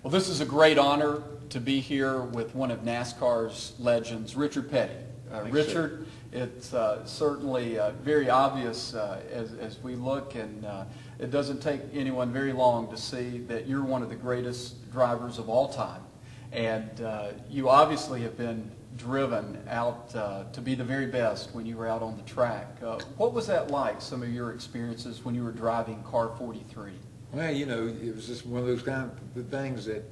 Well, this is a great honor to be here with one of NASCAR's legends, Richard Petty. Richard, it's certainly very obvious as we look, and it doesn't take anyone very long to see that you're one of the greatest drivers of all time. And you obviously have been driven out to be the very best when you were out on the track. What was that like, some of your experiences when you were driving car 43? Well, you know, it was just one of those kind of things that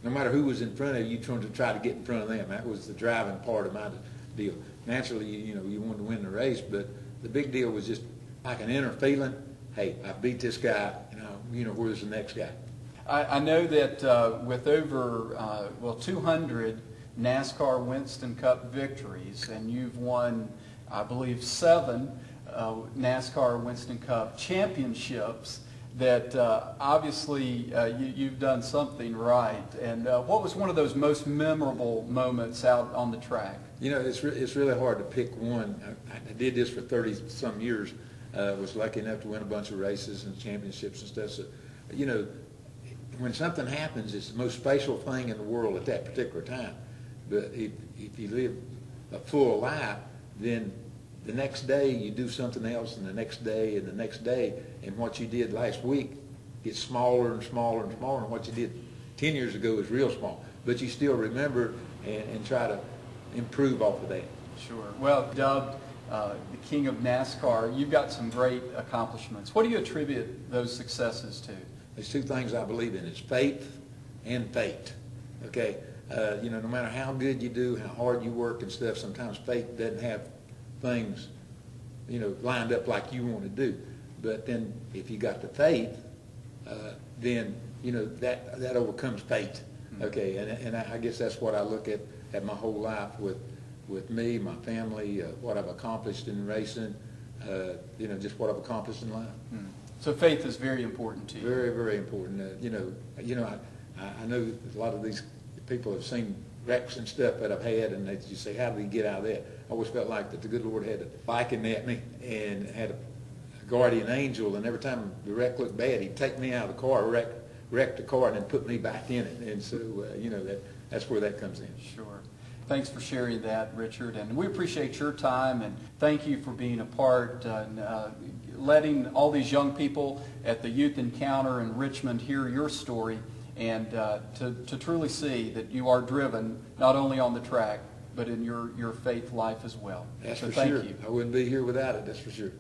no matter who was in front of you, you tried to try to get in front of them. That was the driving part of my deal. Naturally, you know, you wanted to win the race, but the big deal was just like an inner feeling, hey, I beat this guy, you know, where's the next guy? I know that with over, 200 NASCAR Winston Cup victories, and you've won, I believe, 7 NASCAR Winston Cup championships, that obviously you've done something right. And what was one of those most memorable moments out on the track? You know, it's really hard to pick one. I did this for 30-some years. Was lucky enough to win a bunch of races and championships and stuff. So, you know, when something happens, it's the most special thing in the world at that particular time. But if you live a full life, then the next day you do something else, and the next day, and the next day, and what you did last week gets smaller and smaller and smaller, and what you did 10 years ago is real small. But you still remember and try to improve off of that. Sure. Well, dubbed the King of NASCAR, you've got some great accomplishments. What do you attribute those successes to? There's 2 things I believe in. It's faith and fate. Okay? You know, no matter how good you do, how hard you work and stuff, sometimes fate doesn't have things, you know, lined up like you want to do. But then if you got the faith, then, you know, that overcomes fate. Okay? And I guess that's what I look at my whole life with me, my family, what I've accomplished in racing, you know, just what I've accomplished in life. So faith is very important to you. Very, very important. You know, I know a lot of these people have seen wrecks and stuff that I've had, and they just say, how did he get out of that? I always felt like that the good Lord had a biking at me and had a guardian angel, and every time the wreck looked bad, he'd take me out of the car, wreck the car, and then put me back in it. And so, you know, that's where that comes in. Sure. Thanks for sharing that, Richard, and we appreciate your time, and thank you for being a part and letting all these young people at the Youth Encounter in Richmond hear your story, and to truly see that you are driven not only on the track but in your faith life as well. That's so for thank sure. you. I wouldn't be here without it, that's for sure.